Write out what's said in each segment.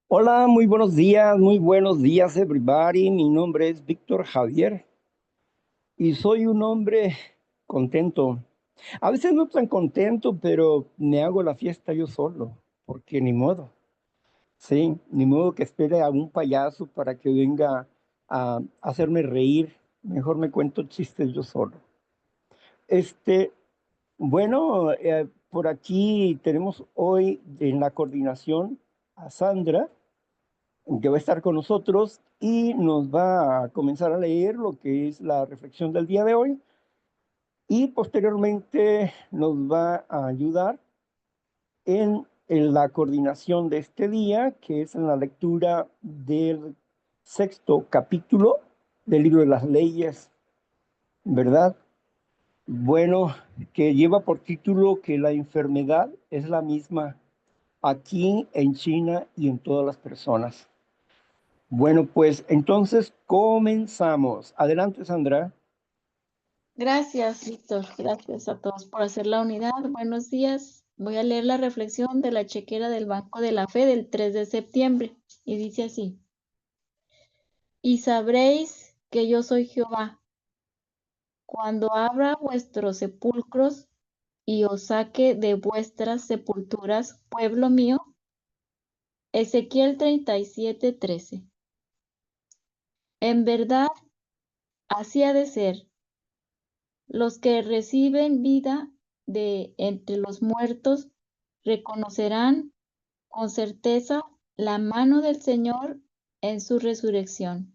Hola, muy buenos días, everybody. Mi nombre es Víctor Javier y soy un hombre contento. A veces no tan contento, pero me hago la fiesta yo solo, porque ni modo. Sí, ni modo que espere a un payaso para que venga a hacerme reír. Mejor me cuento chistes yo solo. Este, por aquí tenemos hoy en la coordinación a Sandra, que va a estar con nosotros y nos va a comenzar a leer lo que es la reflexión del día de hoy y posteriormente nos va a ayudar en la coordinación de este día, que es en la lectura del sexto capítulo del libro de las leyes, ¿verdad? Bueno, que lleva por título que la enfermedad es la misma aquí en China y en todas las personas. Bueno, pues entonces comenzamos. Adelante, Sandra. Gracias, Víctor. Gracias a todos por hacer la unidad. Buenos días. Voy a leer la reflexión de la chequera del Banco de la Fe del 3 de septiembre y dice así: Y sabréis que yo soy Jehová, cuando abra vuestros sepulcros y os saque de vuestras sepulturas, pueblo mío. Ezequiel 37:13. En verdad, así ha de ser. Los que reciben vida de entre los muertos reconocerán con certeza la mano del Señor en su resurrección.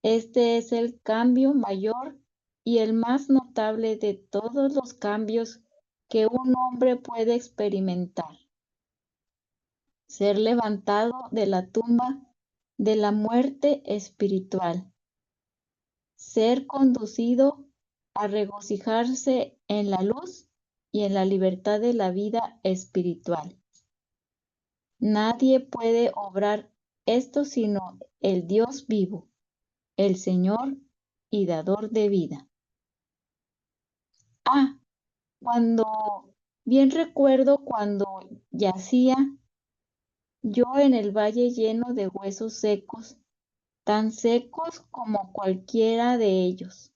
Este es el cambio mayor y el más notable de todos los cambios que un hombre puede experimentar. Ser levantado de la tumba de la muerte espiritual. Ser conducido a regocijarse en la luz y en la libertad de la vida espiritual. Nadie puede obrar esto sino el Dios vivo, el Señor y dador de vida. Ah, bien recuerdo cuando yacía yo en el valle lleno de huesos secos, tan secos como cualquiera de ellos.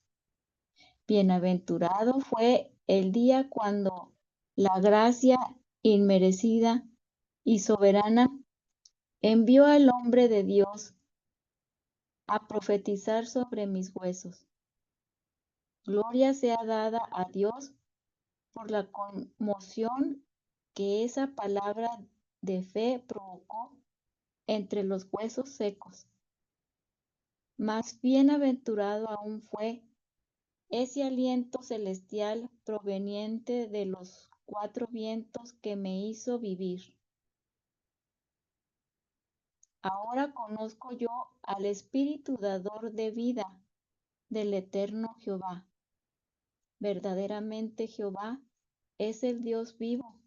Bienaventurado fue el día cuando la gracia inmerecida y soberana envió al hombre de Dios a profetizar sobre mis huesos. Gloria sea dada a Dios por la conmoción que esa palabra de fe provocó entre los huesos secos. Más bienaventurado aún fue ese aliento celestial proveniente de los cuatro vientos que me hizo vivir. Ahora conozco yo al Espíritu dador de vida del eterno Jehová. Verdaderamente Jehová es el Dios vivo,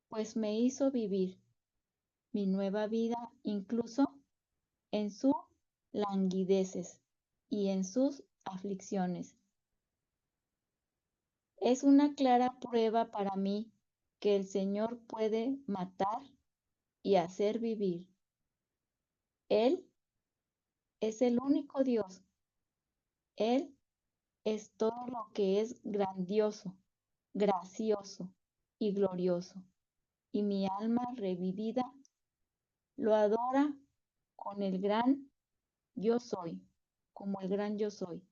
pues me hizo vivir mi nueva vida incluso en sus languideces y en sus aflicciones. Es una clara prueba para mí que el Señor puede matar y hacer vivir. Él es el único Dios. Él es todo lo que es grandioso, gracioso y glorioso. Y mi alma revivida lo adora con el gran yo soy, como el gran yo soy.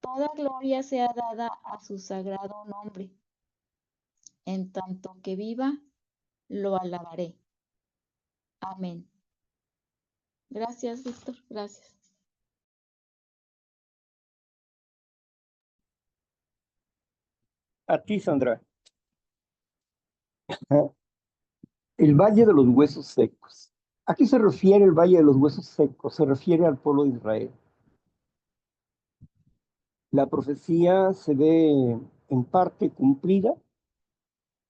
Toda gloria sea dada a su sagrado nombre. En tanto que viva, lo alabaré. Amén. Gracias, Víctor. Gracias. A ti, Sandra. El Valle de los Huesos Secos. ¿A qué se refiere el Valle de los Huesos Secos? Se refiere al pueblo de Israel. La profecía se ve en parte cumplida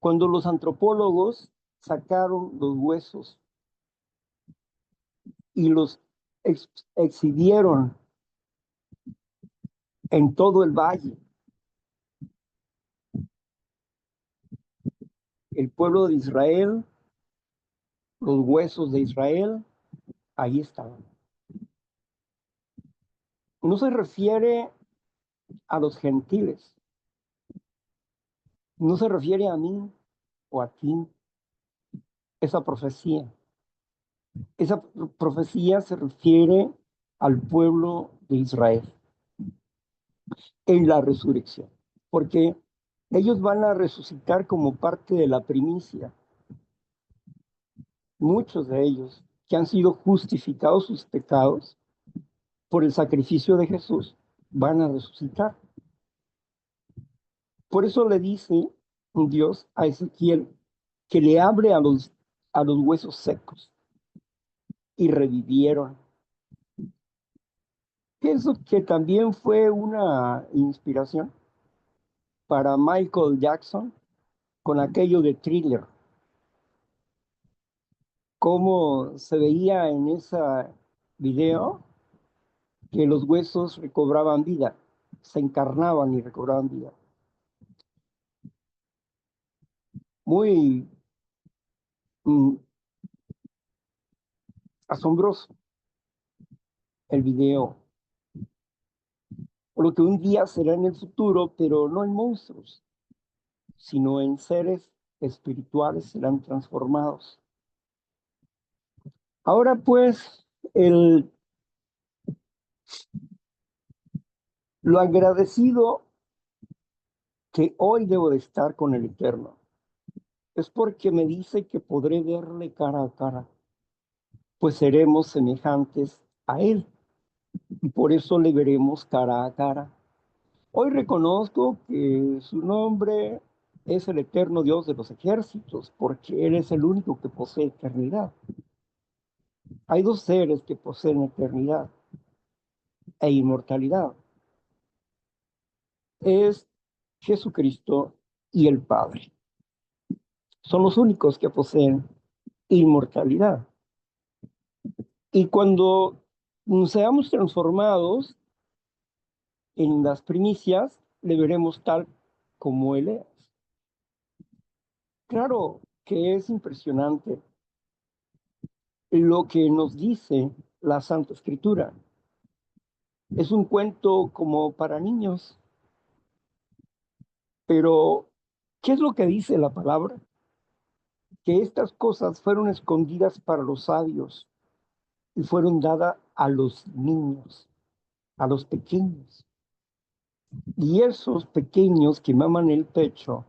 cuando los antropólogos sacaron los huesos y los exhibieron en todo el valle. El pueblo de Israel los huesos de Israel, ahí estaban. No se refiere a los gentiles, no se refiere a mí o a ti, esa profecía. Esa profecía se refiere al pueblo de Israel en la resurrección, porque ellos van a resucitar como parte de la primicia. Muchos de ellos que han sido justificados sus pecados por el sacrificio de Jesús van a resucitar. Por eso le dice Dios a Ezequiel que le abre a los huesos secos y revivieron. Pienso que también fue una inspiración para Michael Jackson con aquello de Thriller, cómo se veía en ese video que los huesos recobraban vida, se encarnaban y recobraban vida. Muy mm, asombroso el video, lo que un día será en el futuro, pero no en monstruos, sino en seres espirituales serán transformados. Ahora pues, el, lo agradecido que hoy debo de estar con el Eterno es porque me dice que podré verle cara a cara, pues seremos semejantes a Él y por eso le veremos cara a cara. Hoy reconozco que su nombre es el eterno Dios de los ejércitos, porque Él es el único que posee eternidad. Hay dos seres que poseen eternidad e inmortalidad. Es Jesucristo y el Padre. Son los únicos que poseen inmortalidad. Y cuando seamos transformados en las primicias, le veremos tal como Él es. Claro que es impresionante lo que nos dice la Santa Escritura. Es un cuento como para niños, pero ¿qué es lo que dice la palabra? Que estas cosas fueron escondidas para los sabios y fueron dadas a los niños, a los pequeños. Y esos pequeños que maman el pecho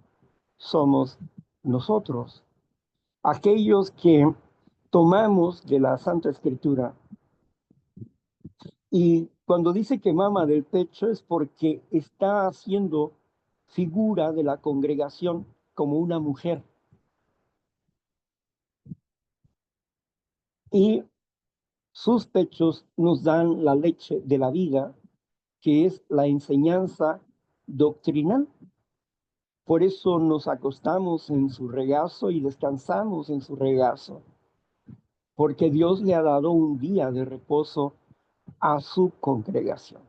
somos nosotros, aquellos que tomamos de la Santa Escritura. Y cuando dice que mama del pecho es porque está haciendo figura de la congregación como una mujer. Y sus pechos nos dan la leche de la vida, que es la enseñanza doctrinal. Por eso nos acostamos en su regazo y descansamos en su regazo, porque Dios le ha dado un día de reposo a su congregación.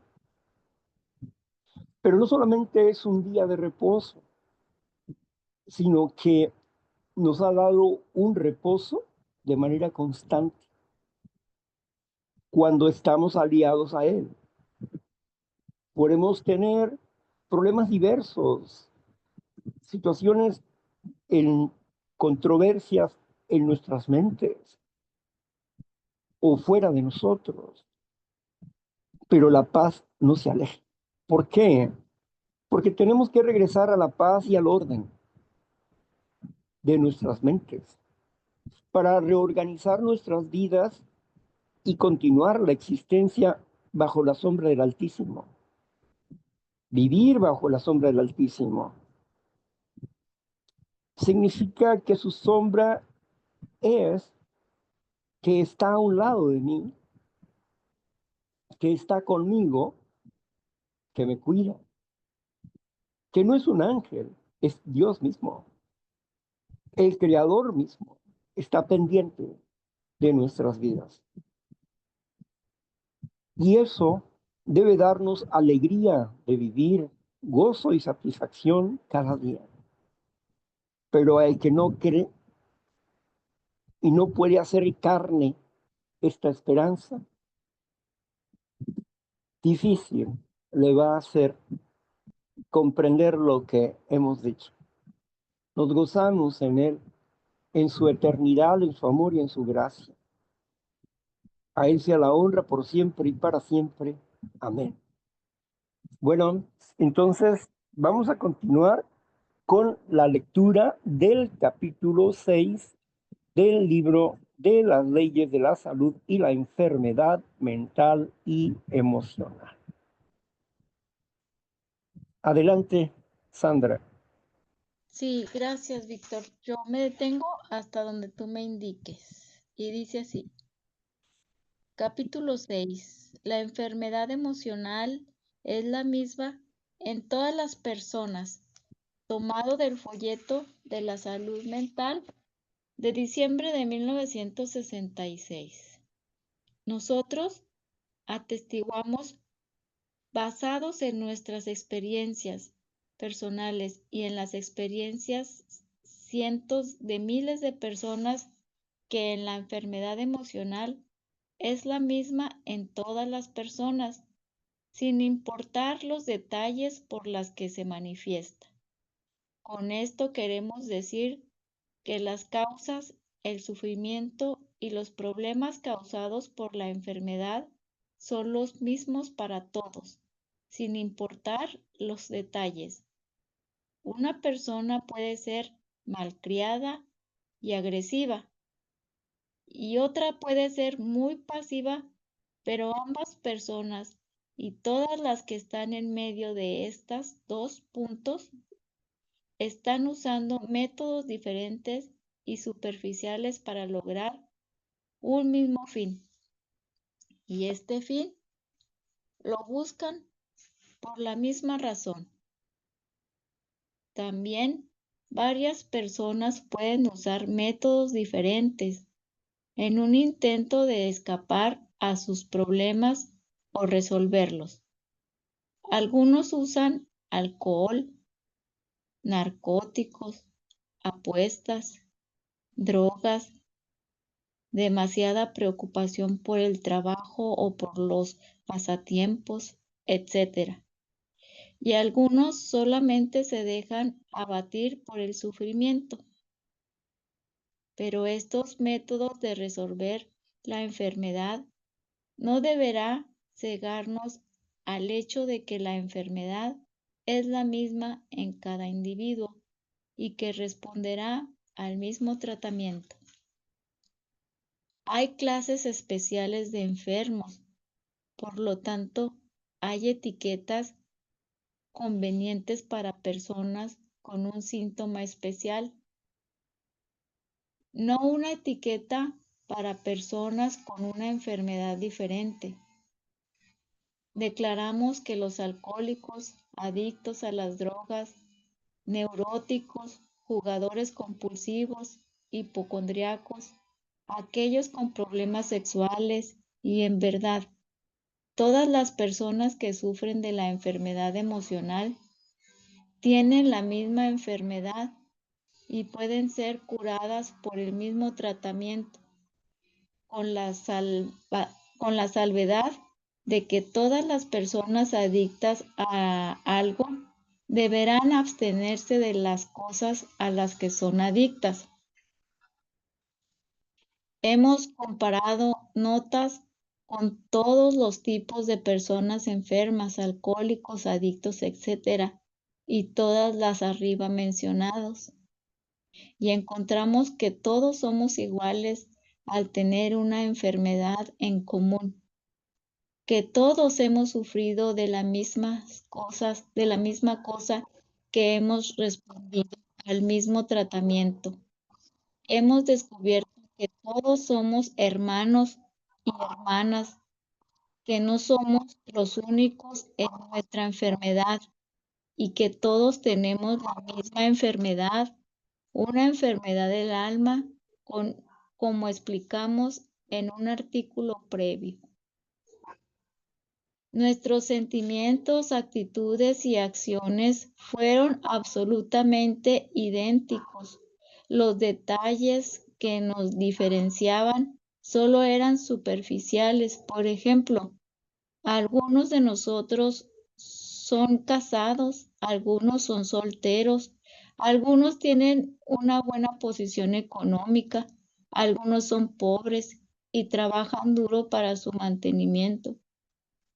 Pero no solamente es un día de reposo, sino que nos ha dado un reposo de manera constante cuando estamos aliados a Él. Podemos tener problemas diversos, situaciones en controversias en nuestras mentes o fuera de nosotros, pero la paz no se aleja. ¿Por qué? Porque tenemos que regresar a la paz y al orden de nuestras mentes para reorganizar nuestras vidas y continuar la existencia bajo la sombra del Altísimo. Vivir bajo la sombra del Altísimo significa que su sombra es que está a un lado de mí, que está conmigo, que me cuida, que no es un ángel, es Dios mismo, el Creador mismo, está pendiente de nuestras vidas. Y eso debe darnos alegría de vivir, gozo y satisfacción cada día. Pero el que no cree y no puede hacer carne esta esperanza, difícil le va a hacer comprender lo que hemos dicho. Nos gozamos en Él, en su eternidad, en su amor y en su gracia. A Él sea la honra por siempre y para siempre. Amén. Bueno, entonces vamos a continuar con la lectura del capítulo 6 del libro de las leyes de la salud y la enfermedad mental y emocional. Adelante, Sandra. Sí, gracias, Víctor. Yo me detengo hasta donde tú me indiques. Y dice así, capítulo 6. La enfermedad emocional es la misma en todas las personas, tomado del folleto de la salud mental de diciembre de 1966. Nosotros atestiguamos, basados en nuestras experiencias personales y en las experiencias cientos de miles de personas, que en la enfermedad emocional es la misma en todas las personas, sin importar los detalles por las que se manifiesta. Con esto queremos decir que las causas, el sufrimiento y los problemas causados por la enfermedad son los mismos para todos, sin importar los detalles. Una persona puede ser malcriada y agresiva, y otra puede ser muy pasiva, pero ambas personas y todas las que están en medio de estos dos puntos están usando métodos diferentes y superficiales para lograr un mismo fin. Y este fin lo buscan por la misma razón. También varias personas pueden usar métodos diferentes en un intento de escapar a sus problemas o resolverlos. Algunos usan alcohol, narcóticos, apuestas, drogas, demasiada preocupación por el trabajo o por los pasatiempos, etc. Y algunos solamente se dejan abatir por el sufrimiento. Pero estos métodos de resolver la enfermedad no deberá cegarnos al hecho de que la enfermedad es la misma en cada individuo y que responderá al mismo tratamiento. Hay clases especiales de enfermos, por lo tanto, hay etiquetas convenientes para personas con un síntoma especial, no una etiqueta para personas con una enfermedad diferente. Declaramos que los alcohólicos, adictos a las drogas, neuróticos, jugadores compulsivos, hipocondriacos, aquellos con problemas sexuales y, en verdad, todas las personas que sufren de la enfermedad emocional tienen la misma enfermedad y pueden ser curadas por el mismo tratamiento, con la salvedad de que todas las personas adictas a algo deberán abstenerse de las cosas a las que son adictas. Hemos comparado notas con todos los tipos de personas enfermas, alcohólicos, adictos, etc., y todas las arriba mencionados. Y encontramos que todos somos iguales al tener una enfermedad en común, que todos hemos sufrido de las mismas cosas, de la misma cosa, que hemos respondido al mismo tratamiento. Hemos descubierto que todos somos hermanos y hermanas, que no somos los únicos en nuestra enfermedad y que todos tenemos la misma enfermedad, una enfermedad del alma, como explicamos en un artículo previo. Nuestros sentimientos, actitudes y acciones fueron absolutamente idénticos. Los detalles que nos diferenciaban solo eran superficiales. Por ejemplo, algunos de nosotros son casados, algunos son solteros, algunos tienen una buena posición económica, algunos son pobres y trabajan duro para su mantenimiento.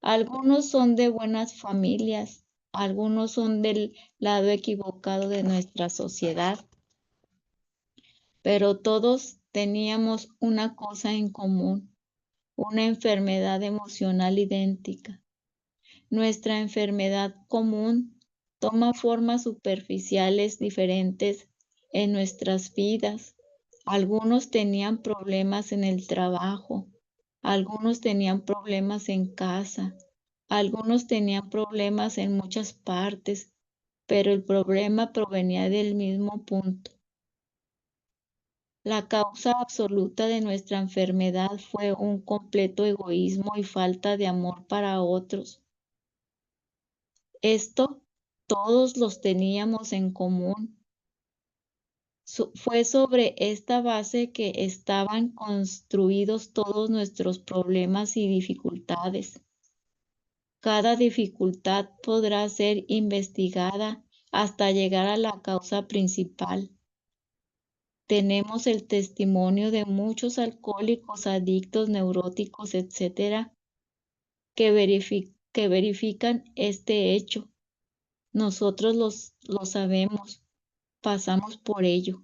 Algunos son de buenas familias, algunos son del lado equivocado de nuestra sociedad, pero todos teníamos una cosa en común, una enfermedad emocional idéntica. Nuestra enfermedad común toma formas superficiales diferentes en nuestras vidas. Algunos tenían problemas en el trabajo, algunos tenían problemas en casa, algunos tenían problemas en muchas partes, pero el problema provenía del mismo punto. La causa absoluta de nuestra enfermedad fue un completo egoísmo y falta de amor para otros. Esto todos los teníamos en común. Fue sobre esta base que estaban construidos todos nuestros problemas y dificultades. Cada dificultad podrá ser investigada hasta llegar a la causa principal. Tenemos el testimonio de muchos alcohólicos, adictos, neuróticos, etc., que verifican este hecho. Nosotros lo sabemos, pasamos por ello.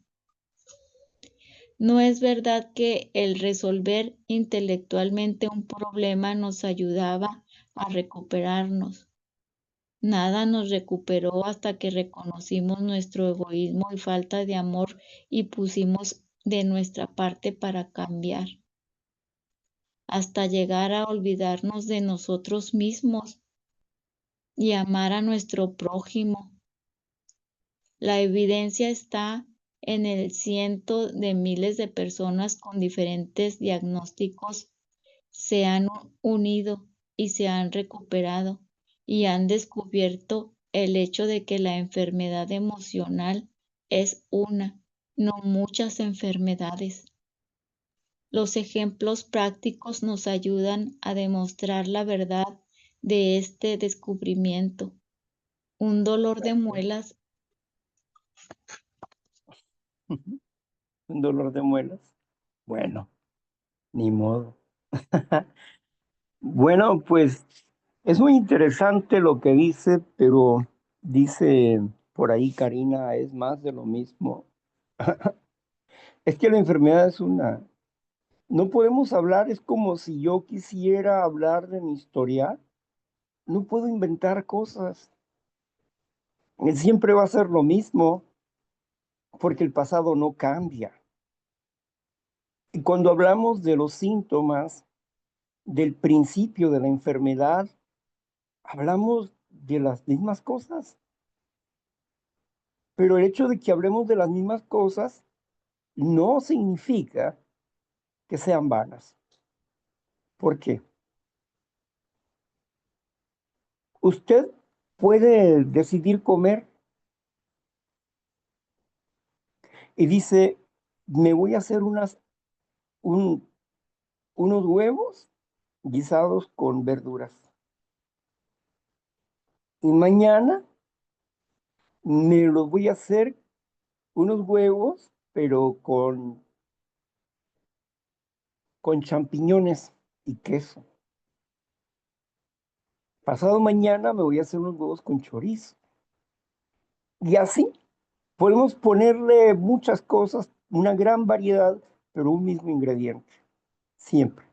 No es verdad que el resolver intelectualmente un problema nos ayudaba a recuperarnos. Nada nos recuperó hasta que reconocimos nuestro egoísmo y falta de amor y pusimos de nuestra parte para cambiar, hasta llegar a olvidarnos de nosotros mismos y amar a nuestro prójimo. La evidencia está en el ciento de miles de personas con diferentes diagnósticos se han unido y se han recuperado y han descubierto el hecho de que la enfermedad emocional es una, no muchas enfermedades. Los ejemplos prácticos nos ayudan a demostrar la verdad de este descubrimiento. Un dolor de muelas. Un dolor de muelas. Bueno, ni modo. Bueno, pues es muy interesante lo que dice, pero dice por ahí Karina, es más de lo mismo. Es que la enfermedad es una. No podemos hablar, es como si yo quisiera hablar de mi historial. No puedo inventar cosas. Siempre va a ser lo mismo, porque el pasado no cambia. Y cuando hablamos de los síntomas del principio de la enfermedad, hablamos de las mismas cosas. Pero el hecho de que hablemos de las mismas cosas no significa que sean vanas. ¿Por qué? Usted puede decidir comer y dice, me voy a hacer unos huevos guisados con verduras. Y mañana me los voy a hacer unos huevos, pero con champiñones y queso. Pasado mañana me voy a hacer unos huevos con chorizo. Y así podemos ponerle muchas cosas, una gran variedad, pero un mismo ingrediente, siempre.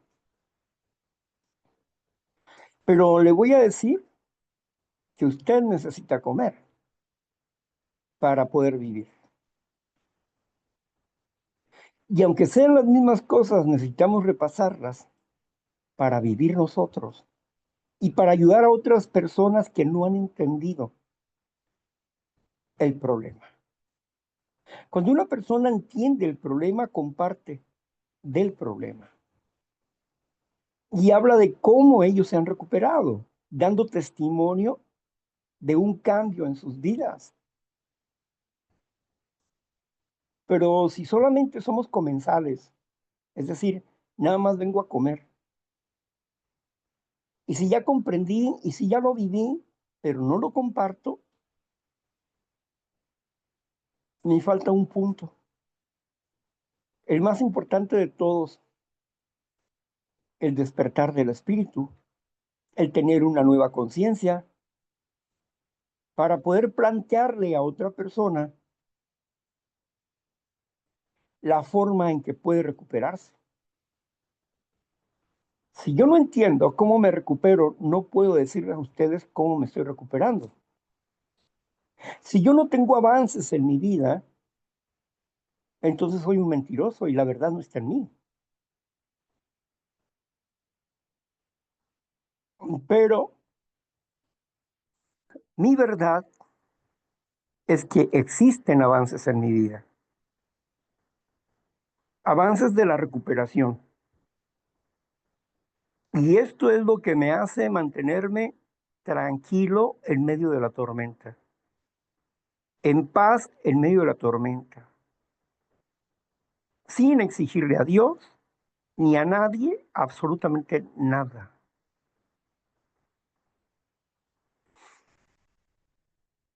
Pero le voy a decir que usted necesita comer para poder vivir. Y aunque sean las mismas cosas, necesitamos repasarlas para vivir nosotros y para ayudar a otras personas que no han entendido el problema. Cuando una persona entiende el problema, comparte del problema y habla de cómo ellos se han recuperado, dando testimonio de un cambio en sus vidas. Pero si solamente somos comensales, es decir, nada más vengo a comer, y si ya comprendí y si ya lo viví, pero no lo comparto, me falta un punto, el más importante de todos, el despertar del espíritu, el tener una nueva conciencia para poder plantearle a otra persona la forma en que puede recuperarse. Si yo no entiendo cómo me recupero, no puedo decirles a ustedes cómo me estoy recuperando. Si yo no tengo avances en mi vida, entonces soy un mentiroso y la verdad no está en mí. Pero mi verdad es que existen avances en mi vida, avances de la recuperación. Y esto es lo que me hace mantenerme tranquilo en medio de la tormenta, en paz en medio de la tormenta, sin exigirle a Dios ni a nadie absolutamente nada.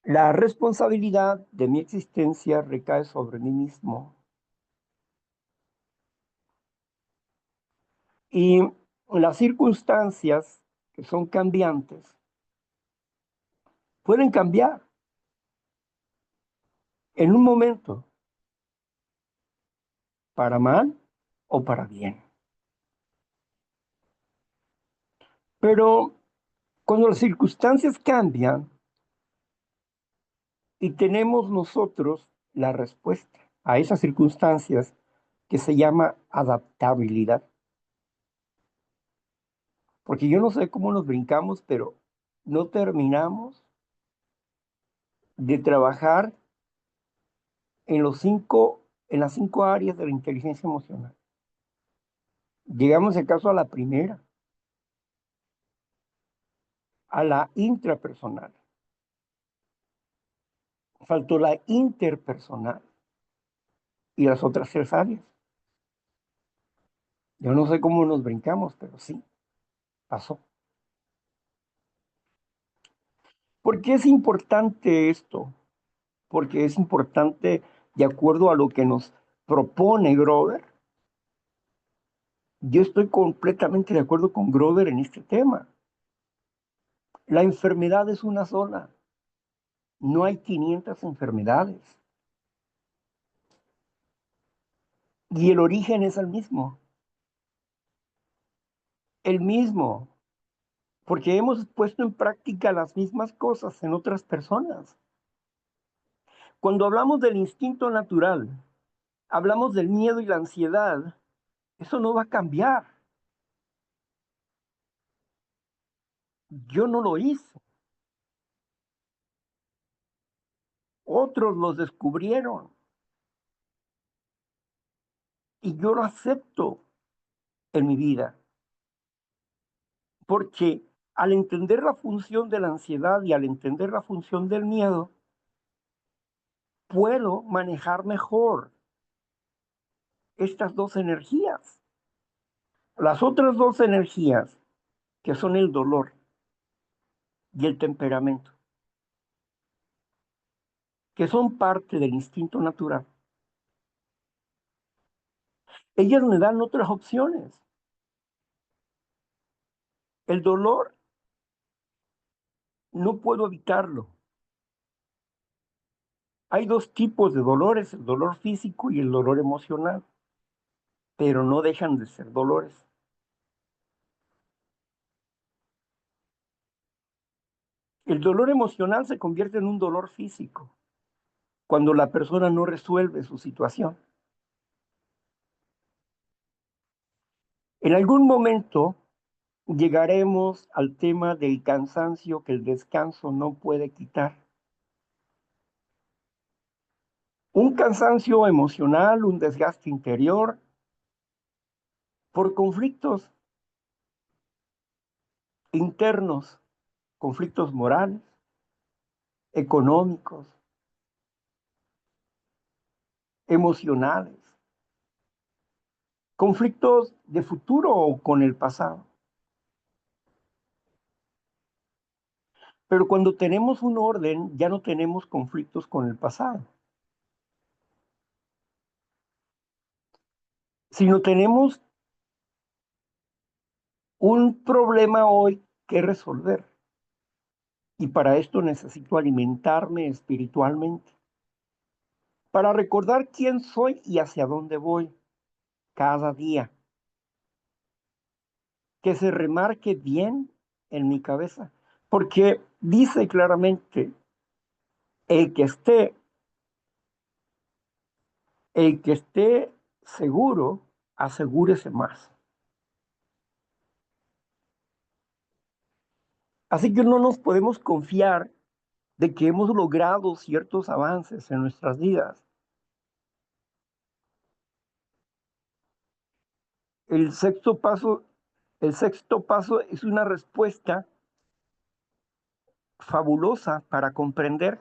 La responsabilidad de mi existencia recae sobre mí mismo. Y las circunstancias que son cambiantes pueden cambiar en un momento, para mal o para bien. Pero cuando las circunstancias cambian y tenemos nosotros la respuesta a esas circunstancias que se llama adaptabilidad, porque yo no sé cómo nos brincamos, pero no terminamos de trabajar en las cinco áreas de la inteligencia emocional. Llegamos acaso a la primera, a la intrapersonal. Faltó la interpersonal y las otras tres áreas. Yo no sé cómo nos brincamos, pero sí, pasó. ¿Por qué es importante esto? Porque es importante de acuerdo a lo que nos propone Grover. Yo estoy completamente de acuerdo con Grover en este tema. La enfermedad es una sola. No hay 500 enfermedades. Y el origen es el mismo. El mismo. Porque hemos puesto en práctica las mismas cosas en otras personas. Cuando hablamos del instinto natural, hablamos del miedo y la ansiedad, eso no va a cambiar. Yo no lo hice. Otros los descubrieron y yo lo acepto en mi vida. Porque al entender la función de la ansiedad y al entender la función del miedo, puedo manejar mejor estas dos energías. Las otras dos energías, que son el dolor y el temperamento, que son parte del instinto natural, ellas me dan otras opciones. El dolor no puedo evitarlo. Hay dos tipos de dolores, el dolor físico y el dolor emocional, pero no dejan de ser dolores. El dolor emocional se convierte en un dolor físico cuando la persona no resuelve su situación. En algún momento llegaremos al tema del cansancio que el descanso no puede quitar. Un cansancio emocional, un desgaste interior por conflictos internos, conflictos morales, económicos, emocionales, conflictos de futuro o con el pasado. Pero cuando tenemos un orden, ya no tenemos conflictos con el pasado, sino tenemos un problema hoy que resolver. Y para esto necesito alimentarme espiritualmente, para recordar quién soy y hacia dónde voy cada día, que se remarque bien en mi cabeza, porque dice claramente, el que esté, el que esté seguro, asegúrese más. Así que no nos podemos confiar de que hemos logrado ciertos avances en nuestras vidas. El sexto paso, el sexto paso es una respuesta fabulosa para comprender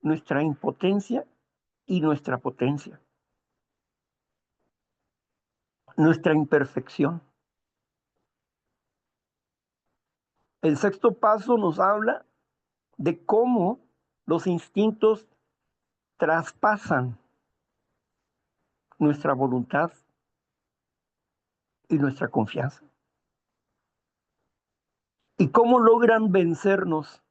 nuestra impotencia y nuestra potencia, nuestra imperfección. El sexto paso nos habla de cómo los instintos traspasan nuestra voluntad y nuestra confianza. Y cómo logran vencernos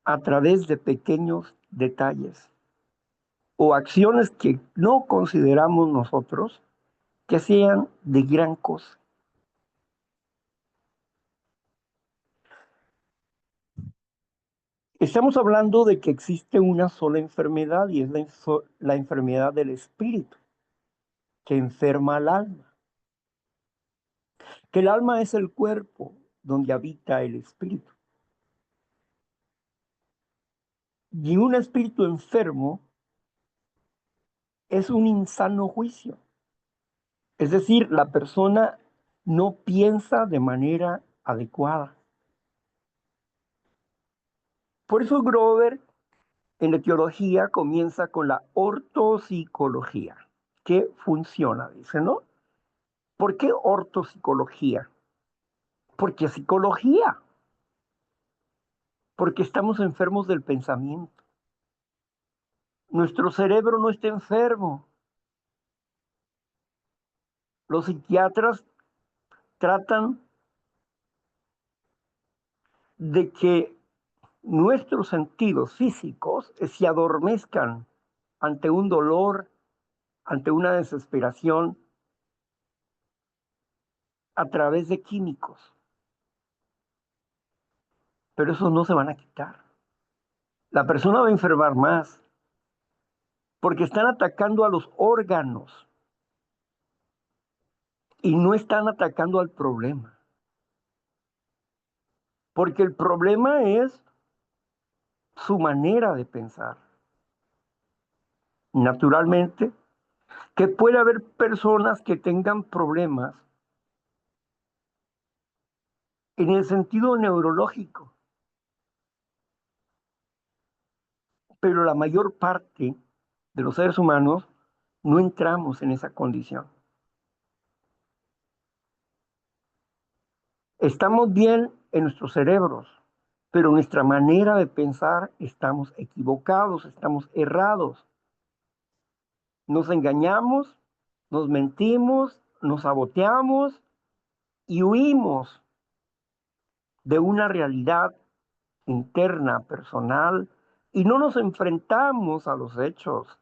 a través de pequeños detalles o acciones que no consideramos nosotros que sean de gran cosa. Estamos hablando de que existe una sola enfermedad y es la enfermedad del espíritu, que enferma al alma. Que el alma es el cuerpo donde habita el espíritu. Y un espíritu enfermo es un insano juicio. Es decir, la persona no piensa de manera adecuada. Por eso Grover en la teología comienza con la ortopsicología, que funciona, dice, ¿no? ¿Por qué ortopsicología? Porque psicología, porque estamos enfermos del pensamiento. Nuestro cerebro no está enfermo. Los psiquiatras tratan de que nuestros sentidos físicos se adormezcan ante un dolor, ante una desesperación, a través de químicos. Pero esos no se van a quitar. La persona va a enfermar más, porque están atacando a los órganos y no están atacando al problema. Porque el problema es su manera de pensar. Naturalmente, que puede haber personas que tengan problemas en el sentido neurológico, pero la mayor parte de los seres humanos no entramos en esa condición. Estamos bien en nuestros cerebros, pero nuestra manera de pensar estamos equivocados, estamos errados. Nos engañamos, nos mentimos, nos saboteamos y huimos de una realidad interna, personal, y no nos enfrentamos a los hechos.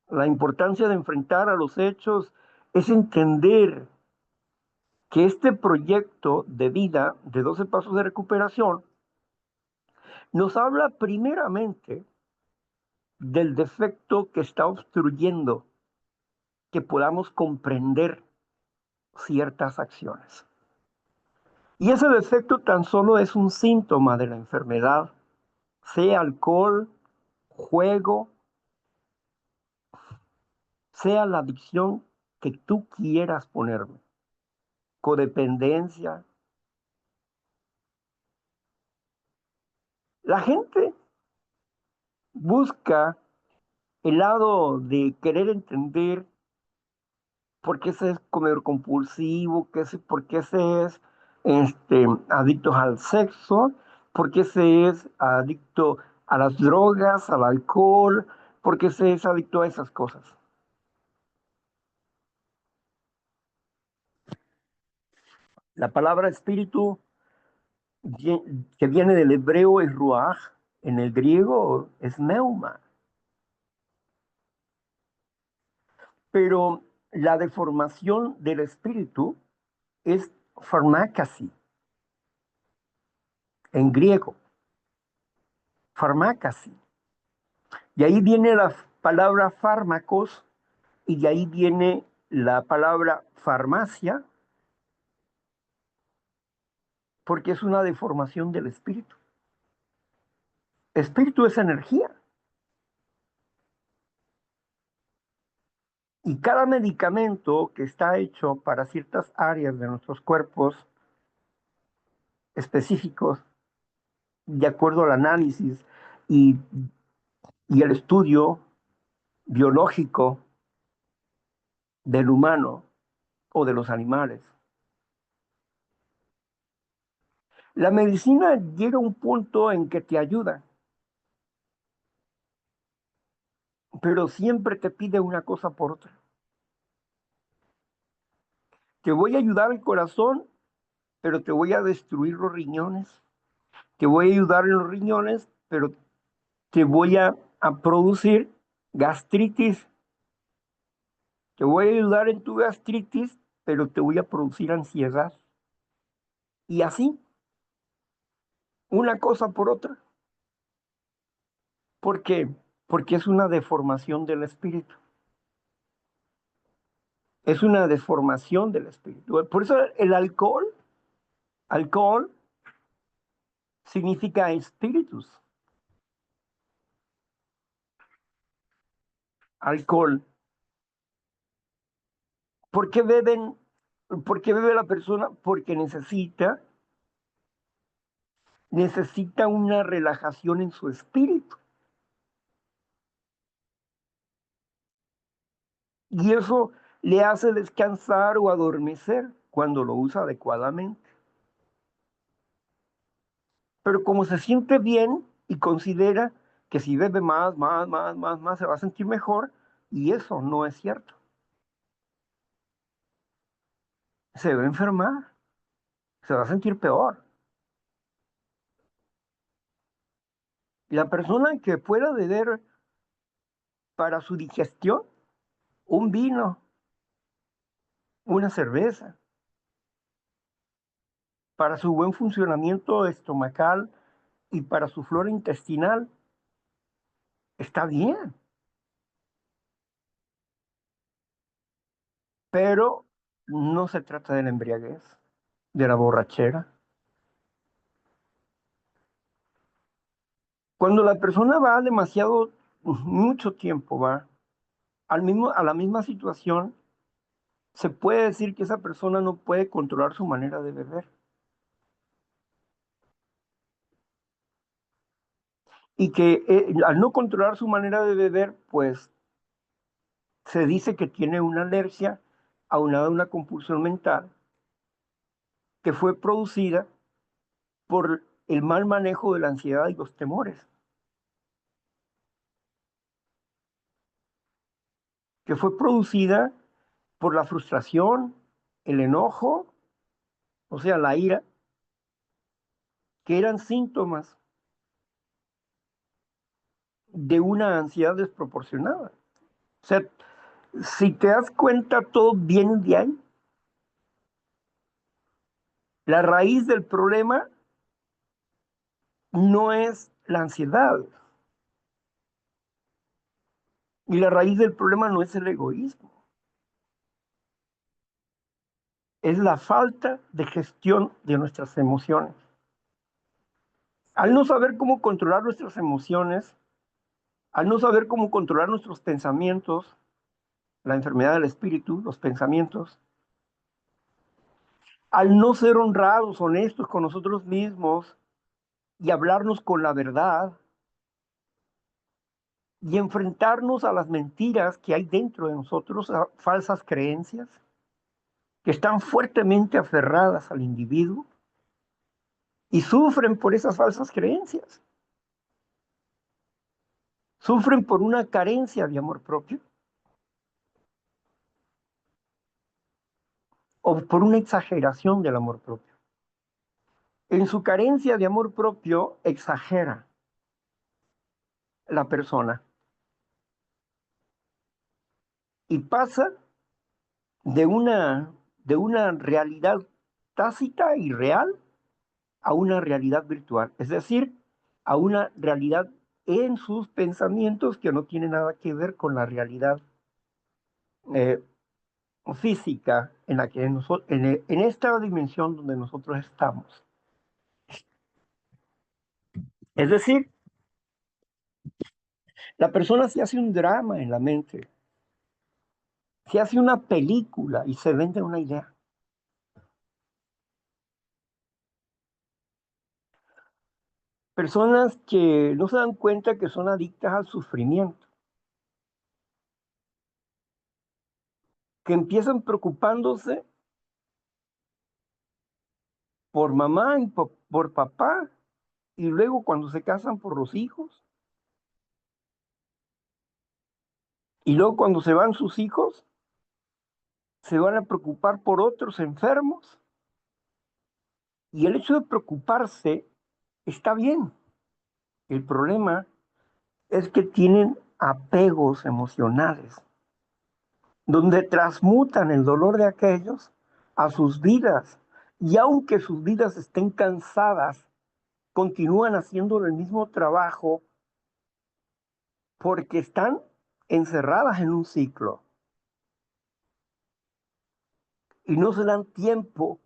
La importancia de enfrentar a los hechos es entender que este proyecto de vida de 12 pasos de recuperación nos habla primeramente del defecto que está obstruyendo que podamos comprender ciertas acciones. Y ese defecto tan solo es un síntoma de la enfermedad, sea alcohol, juego, sea la adicción que tú quieras ponerme, codependencia. La gente busca el lado de querer entender por qué se es comedor compulsivo, por qué se es adicto al sexo, por qué se es adicto a las drogas, al alcohol, por qué se es adicto a esas cosas. La palabra espíritu, que viene del hebreo, es ruach, en el griego es neuma, pero la deformación del espíritu es pharmakasi, en griego, pharmakasi. Y ahí viene la palabra fármacos y de ahí viene la palabra farmacia, porque es una deformación del espíritu. Espíritu es energía. Y cada medicamento que está hecho para ciertas áreas de nuestros cuerpos específicos, de acuerdo al análisis y, y el estudio biológico del humano o de los animales. La medicina llega a un punto en que te ayuda, pero siempre te pide una cosa por otra. Te voy a ayudar al corazón, pero te voy a destruir los riñones. Te voy a ayudar en los riñones, pero te voy a producir gastritis. Te voy a ayudar en tu gastritis, pero te voy a producir ansiedad. Y así, una cosa por otra. ¿Por qué? Porque es una deformación del espíritu. Es una deformación del espíritu. Por eso el alcohol significa espíritus. Alcohol. ¿Por qué beben? ¿Por qué bebe la persona? Porque necesita una relajación en su espíritu. Y eso le hace descansar o adormecer cuando lo usa adecuadamente. Pero como se siente bien y considera que si bebe más, se va a sentir mejor, y eso no es cierto. Se va a enfermar, se va a sentir peor. La persona que pueda beber para su digestión, un vino, una cerveza, para su buen funcionamiento estomacal y para su flora intestinal, está bien, pero no se trata de la embriaguez, de la borrachera. Cuando la persona va demasiado, mucho tiempo va a la misma situación, se puede decir que esa persona no puede controlar su manera de beber. Y que al no controlar su manera de beber, pues se dice que tiene una alergia aunada a una compulsión mental que fue producida por el mal manejo de la ansiedad y los temores, que fue producida por la frustración, el enojo, o sea, la ira, que eran síntomas de una ansiedad desproporcionada. O sea, si te das cuenta, todo viene de ahí. La raíz del problema no es la ansiedad y la raíz del problema no es el egoísmo, es la falta de gestión de nuestras emociones. Al no saber cómo controlar nuestras emociones, al no saber cómo controlar nuestros pensamientos, la enfermedad del espíritu, los pensamientos, al no ser honrados, honestos con nosotros mismos y hablarnos con la verdad, y enfrentarnos a las mentiras que hay dentro de nosotros, a falsas creencias que están fuertemente aferradas al individuo y sufren por esas falsas creencias. Sufren por una carencia de amor propio o por una exageración del amor propio. En su carencia de amor propio, exagera la persona y pasa de una realidad tácita y real a una realidad virtual, es decir, a una realidad en sus pensamientos que no tiene nada que ver con la realidad eh, física en la que en esta dimensión donde nosotros estamos. Es decir, la persona se hace un drama en la mente, se hace una película y se vende una idea. Personas que no se dan cuenta que son adictas al sufrimiento, que empiezan preocupándose por mamá y por papá, y luego cuando se casan por los hijos, y luego cuando se van sus hijos, se van a preocupar por otros enfermos, y el hecho de preocuparse está bien. El problema es que tienen apegos emocionales, donde transmutan el dolor de aquellos a sus vidas, y aunque sus vidas estén cansadas, continúan haciendo el mismo trabajo porque están encerradas en un ciclo y no se dan tiempo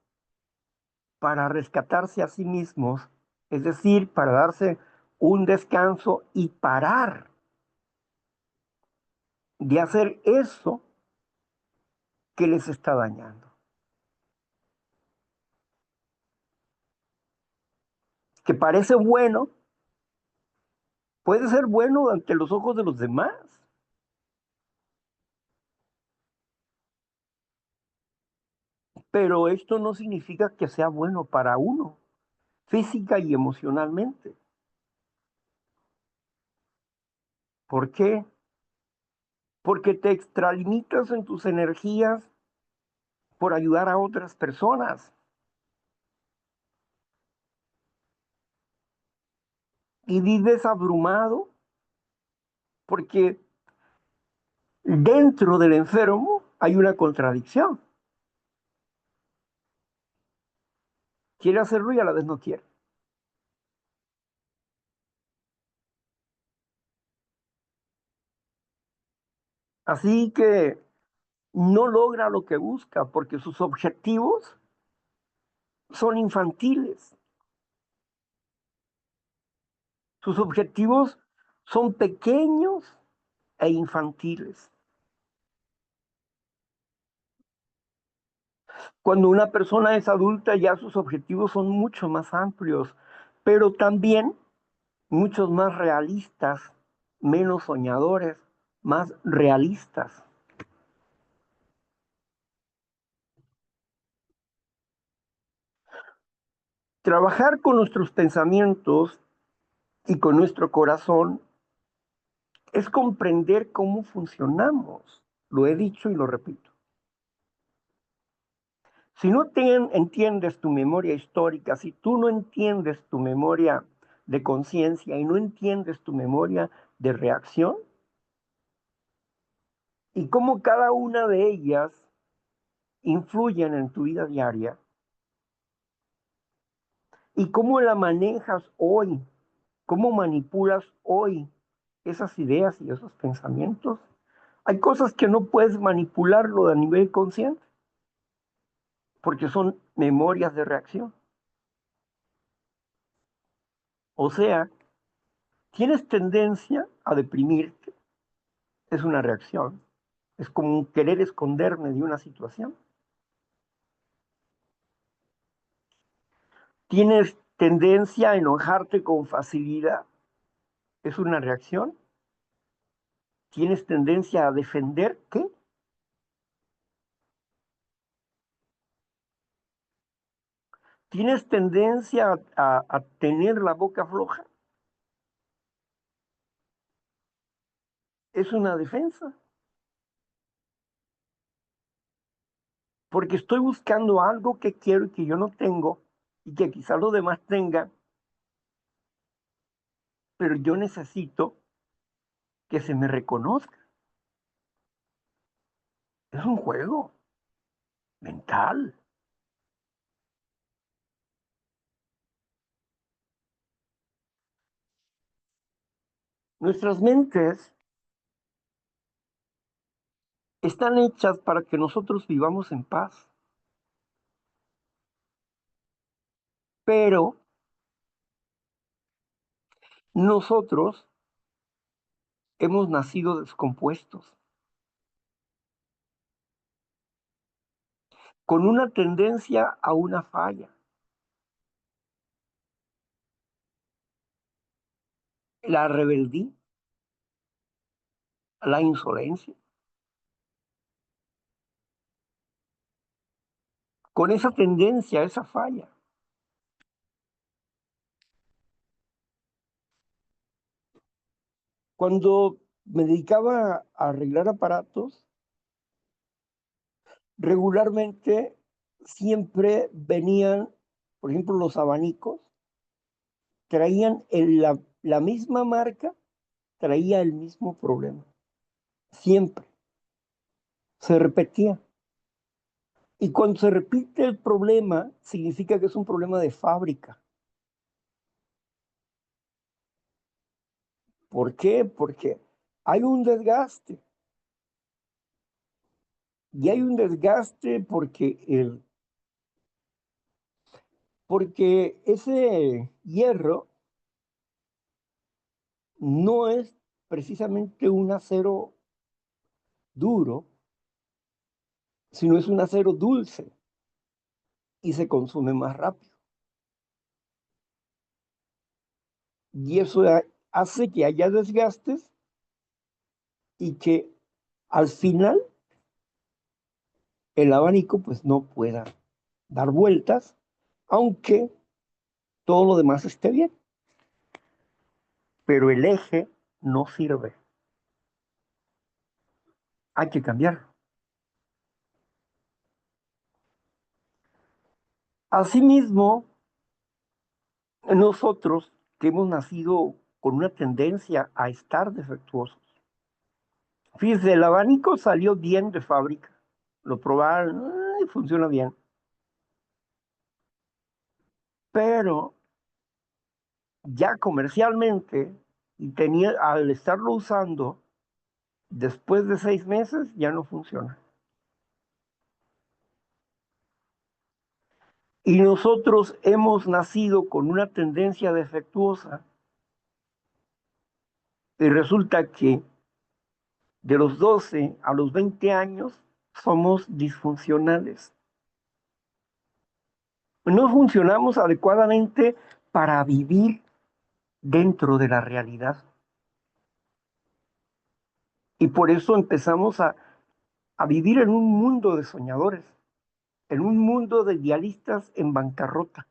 para rescatarse a sí mismos, es decir, para darse un descanso y parar de hacer eso que les está dañando. Que parece bueno, puede ser bueno ante los ojos de los demás, pero esto no significa que sea bueno para uno, física y emocionalmente. ¿Por qué? Porque te extralimitas en tus energías por ayudar a otras personas y vives abrumado porque dentro del enfermo hay una contradicción. Quiere hacerlo y a la vez no quiere. Así que no logra lo que busca porque sus objetivos son infantiles. Sus objetivos son pequeños e infantiles. Cuando una persona es adulta, ya sus objetivos son mucho más amplios, pero también muchos más realistas, menos soñadores, más realistas. Trabajar con nuestros pensamientos y con nuestro corazón es comprender cómo funcionamos. Lo he dicho y lo repito. Si no entiendes tu memoria histórica, si tú no entiendes tu memoria de conciencia y no entiendes tu memoria de reacción, y cómo cada una de ellas influyen en tu vida diaria, y cómo la manejas hoy, cómo manipulas hoy esas ideas y esos pensamientos, hay cosas que no puedes manipularlo a nivel consciente, porque son memorias de reacción. O sea, tienes tendencia a deprimirte, es una reacción. Es como un querer esconderme de una situación. Tienes tendencia a enojarte con facilidad, es una reacción. ¿Tienes tendencia a defender qué? ¿Tienes tendencia a tener la boca floja? Es una defensa. Porque estoy buscando algo que quiero y que yo no tengo y que quizá los demás tengan, pero yo necesito que se me reconozca. Es un juego mental. Nuestras mentes están hechas para que nosotros vivamos en paz, pero nosotros hemos nacido descompuestos, con una tendencia a una falla, la rebeldía, la insolencia, con esa tendencia, esa falla. Cuando me dedicaba a arreglar aparatos, regularmente siempre venían, por ejemplo, los abanicos, traían la misma marca, traía el mismo problema. Siempre. Se repetía. Y cuando se repite el problema, significa que es un problema de fábrica. ¿Por qué? Porque hay un desgaste. Y hay un desgaste porque ese hierro no es precisamente un acero duro, sino es un acero dulce y se consume más rápido. Y eso hace que haya desgastes y que al final el abanico pues no pueda dar vueltas, aunque todo lo demás esté bien. Pero el eje no sirve. Hay que cambiarlo. Asimismo, nosotros que hemos nacido con una tendencia a estar defectuosos. Fíjense, el abanico salió bien de fábrica. Lo probaron, funciona bien. Pero ya comercialmente, y al estarlo usando, después de 6 meses ya no funciona. Y nosotros hemos nacido con una tendencia defectuosa y resulta que de los 12 a los 20 años somos disfuncionales. No funcionamos adecuadamente para vivir dentro de la realidad. Y por eso empezamos a vivir en un mundo de soñadores, en un mundo de idealistas en bancarrota.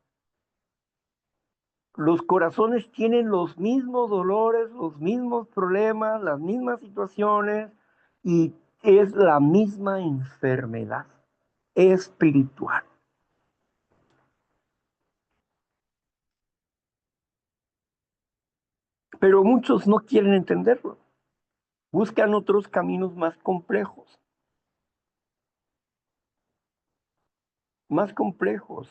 Los corazones tienen los mismos dolores, los mismos problemas, las mismas situaciones y es la misma enfermedad espiritual. Pero muchos no quieren entenderlo. Buscan otros caminos más complejos, más complejos.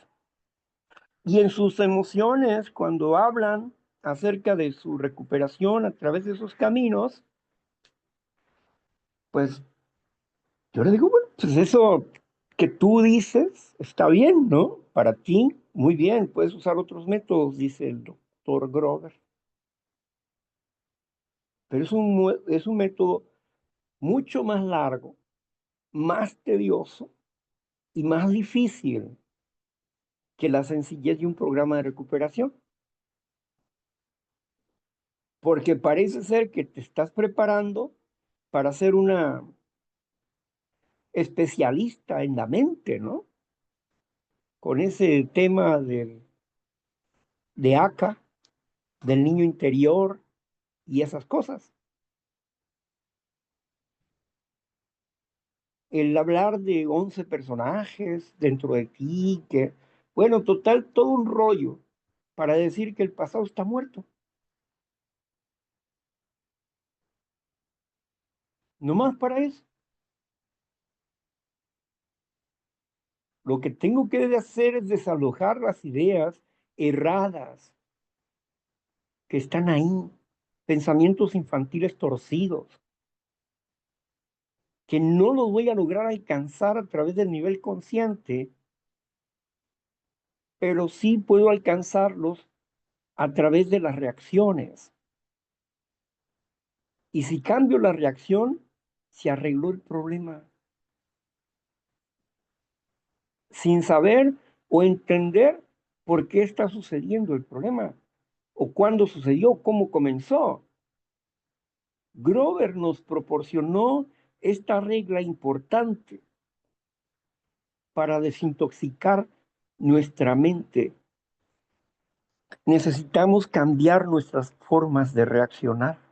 Y en sus emociones, cuando hablan acerca de su recuperación a través de esos caminos, pues yo les digo, bueno, pues eso que tú dices está bien, ¿no? Para ti, muy bien, puedes usar otros métodos, dice el doctor Grover. Pero es un método mucho más largo, más tedioso y más difícil que la sencillez de un programa de recuperación. Porque parece ser que te estás preparando para ser una especialista en la mente, ¿no? Con ese tema de Aka, del niño interior y esas cosas. El hablar de 11 personajes dentro de ti, que, bueno, total, todo un rollo para decir que el pasado está muerto. No más para eso. Lo que tengo que hacer es desalojar las ideas erradas que están ahí, pensamientos infantiles torcidos, que no los voy a lograr alcanzar a través del nivel consciente, pero sí puedo alcanzarlos a través de las reacciones. Y si cambio la reacción, se arregló el problema. Sin saber o entender por qué está sucediendo el problema, o cuándo sucedió, cómo comenzó. Grover nos proporcionó esta regla importante para desintoxicar nuestra mente. Necesitamos cambiar nuestras formas de reaccionar.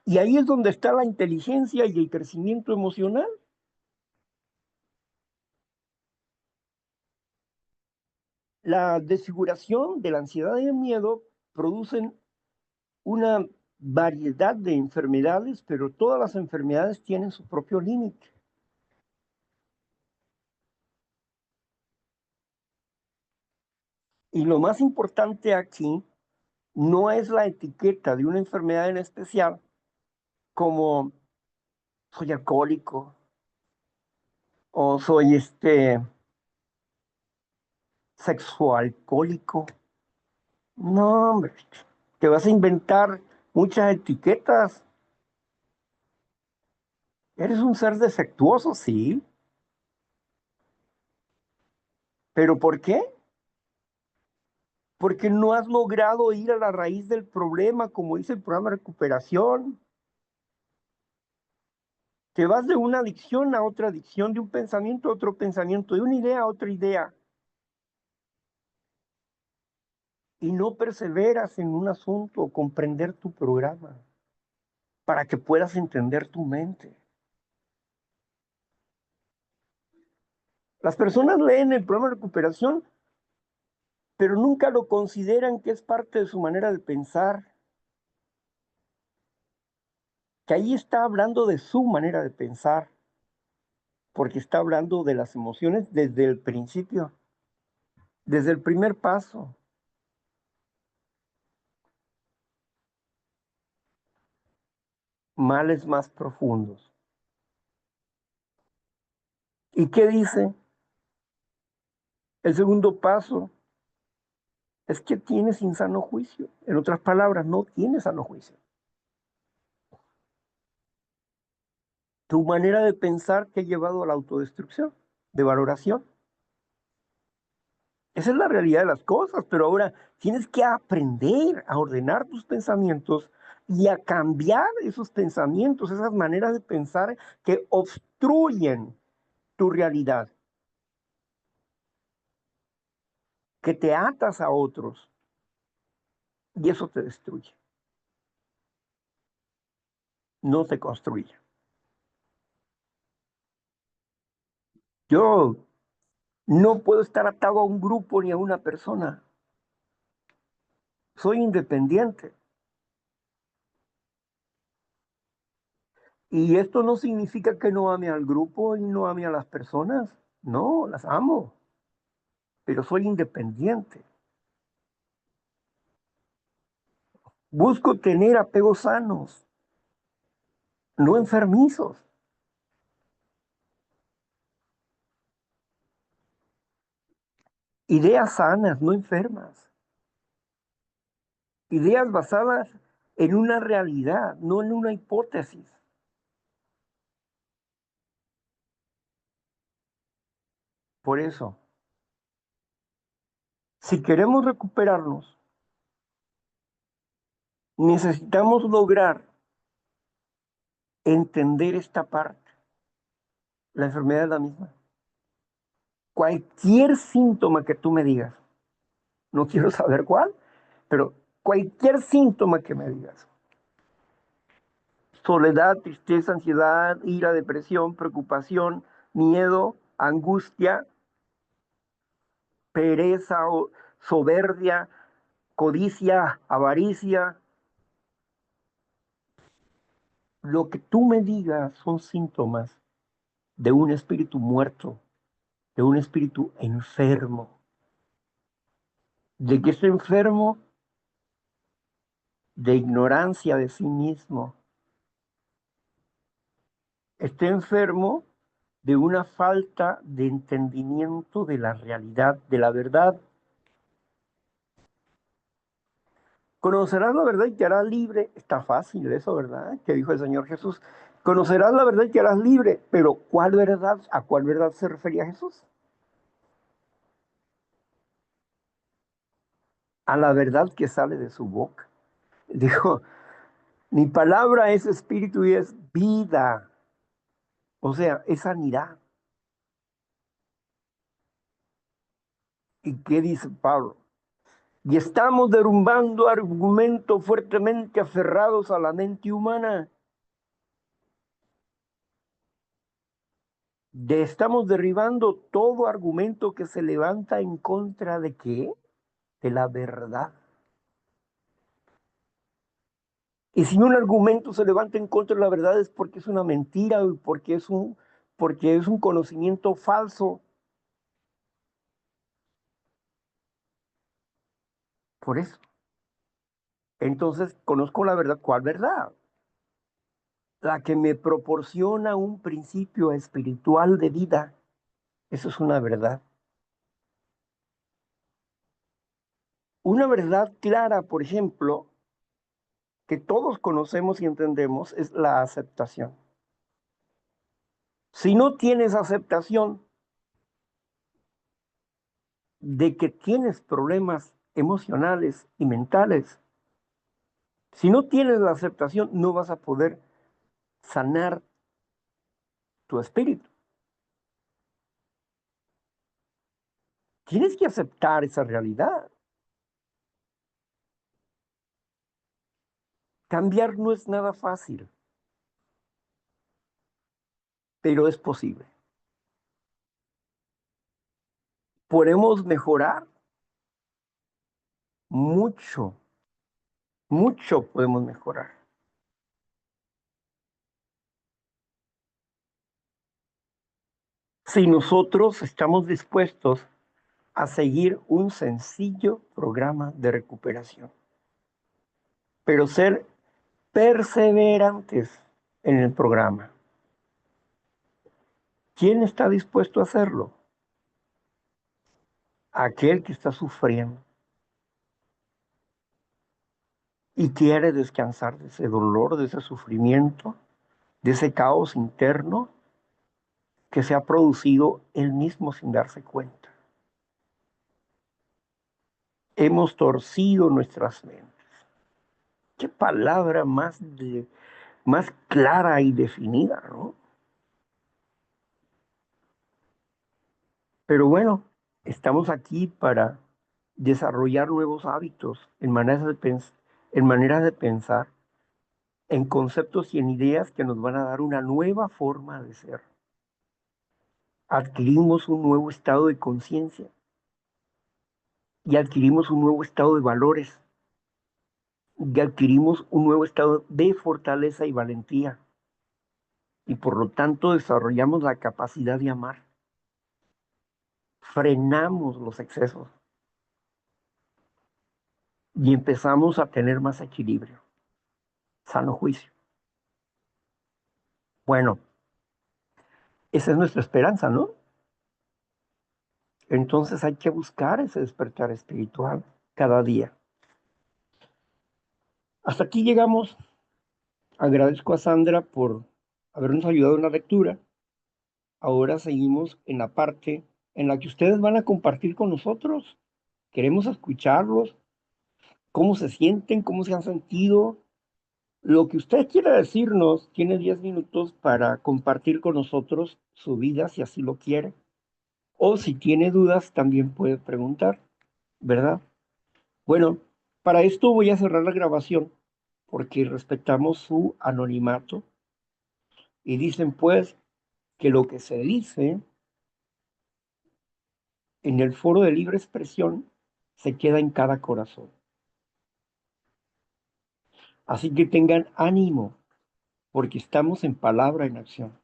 Y ahí es donde está la inteligencia y el crecimiento emocional. La desfiguración de la ansiedad y el miedo producen una variedad de enfermedades, pero todas las enfermedades tienen su propio límite. Y lo más importante aquí no es la etiqueta de una enfermedad en especial, como soy alcohólico o soy sexoalcohólico. No, hombre, te vas a inventar muchas etiquetas. Eres un ser defectuoso, sí, pero ¿por qué? Porque no has logrado ir a la raíz del problema, como dice el programa de recuperación. Te vas de una adicción a otra adicción, de un pensamiento a otro pensamiento, de una idea a otra idea, y no perseveras en un asunto o comprender tu programa para que puedas entender tu mente. Las personas leen el programa de recuperación, pero nunca lo consideran que es parte de su manera de pensar, que ahí está hablando de su manera de pensar, porque está hablando de las emociones desde el principio, desde el primer paso. Males más profundos. ¿Y qué dice? El segundo paso es que tienes insano juicio. En otras palabras, no tienes sano juicio. Tu manera de pensar te ha llevado a la autodestrucción, de valoración. Esa es la realidad de las cosas, pero ahora tienes que aprender a ordenar tus pensamientos y a cambiar esos pensamientos, esas maneras de pensar que obstruyen tu realidad, que te atas a otros y eso te destruye, no te construye. Yo no puedo estar atado a un grupo ni a una persona. Soy independiente. Y esto no significa que no ame al grupo y no ame a las personas. No, las amo, pero soy independiente. Busco tener apegos sanos, no enfermizos. Ideas sanas, no enfermas. Ideas basadas en una realidad, no en una hipótesis. Por eso, si queremos recuperarnos, necesitamos lograr entender esta parte. La enfermedad es la misma. Cualquier síntoma que tú me digas, no quiero saber cuál, pero cualquier síntoma que me digas, soledad, tristeza, ansiedad, ira, depresión, preocupación, miedo, angustia, pereza, soberbia, codicia, avaricia, lo que tú me digas son síntomas de un espíritu muerto, de un espíritu enfermo. ¿De qué está enfermo? De ignorancia de sí mismo. Está enfermo de una falta de entendimiento de la realidad, de la verdad. Conocerás la verdad y te harás libre. Está fácil eso, ¿verdad? Que dijo el Señor Jesús. Conocerás la verdad y te harás libre. Pero ¿cuál verdad? ¿A cuál verdad se refería Jesús? A la verdad que sale de su boca. Dijo, mi palabra es espíritu y es vida. O sea, es sanidad. ¿Y qué dice Pablo? Y estamos derrumbando argumentos fuertemente aferrados a la mente humana. Estamos derribando todo argumento que se levanta en contra de qué? De la verdad. Y si un argumento se levanta en contra de la verdad es porque es una mentira o porque es un conocimiento falso. Por eso. Entonces, conozco la verdad. ¿Cuál verdad? La que me proporciona un principio espiritual de vida. Eso es una verdad. Una verdad clara, por ejemplo, que todos conocemos y entendemos es la aceptación. Si no tienes aceptación de que tienes problemas emocionales y mentales, si no tienes la aceptación, no vas a poder sanar tu espíritu. Tienes que aceptar esa realidad. Cambiar no es nada fácil, pero es posible. Podemos mejorar mucho, mucho podemos mejorar. Si nosotros estamos dispuestos a seguir un sencillo programa de recuperación, pero ser perseverantes en el programa. ¿Quién está dispuesto a hacerlo? Aquel que está sufriendo y quiere descansar de ese dolor, de ese sufrimiento, de ese caos interno que se ha producido él mismo sin darse cuenta. Hemos torcido nuestras mentes. Qué palabra más clara y definida, ¿no? Pero bueno, estamos aquí para desarrollar nuevos hábitos en maneras de pensar, en conceptos y en ideas que nos van a dar una nueva forma de ser. Adquirimos un nuevo estado de conciencia y adquirimos un nuevo estado de valores y adquirimos un nuevo estado de fortaleza y valentía y por lo tanto desarrollamos la capacidad de amar. Frenamos los excesos y empezamos a tener más equilibrio, sano juicio. Bueno, esa es nuestra esperanza, ¿no? Entonces hay que buscar ese despertar espiritual cada día. Hasta aquí llegamos. Agradezco a Sandra por habernos ayudado en la lectura. Ahora seguimos en la parte en la que ustedes van a compartir con nosotros. Queremos escucharlos. cómo se sienten, cómo se han sentido. Lo que usted quiera decirnos, tiene 10 minutos para compartir con nosotros su vida, si así lo quiere. O si tiene dudas, también puede preguntar, ¿verdad? Bueno, para esto voy a cerrar la grabación porque respetamos su anonimato y dicen pues que lo que se dice en el foro de libre expresión se queda en cada corazón. Así que tengan ánimo porque estamos en palabra en acción.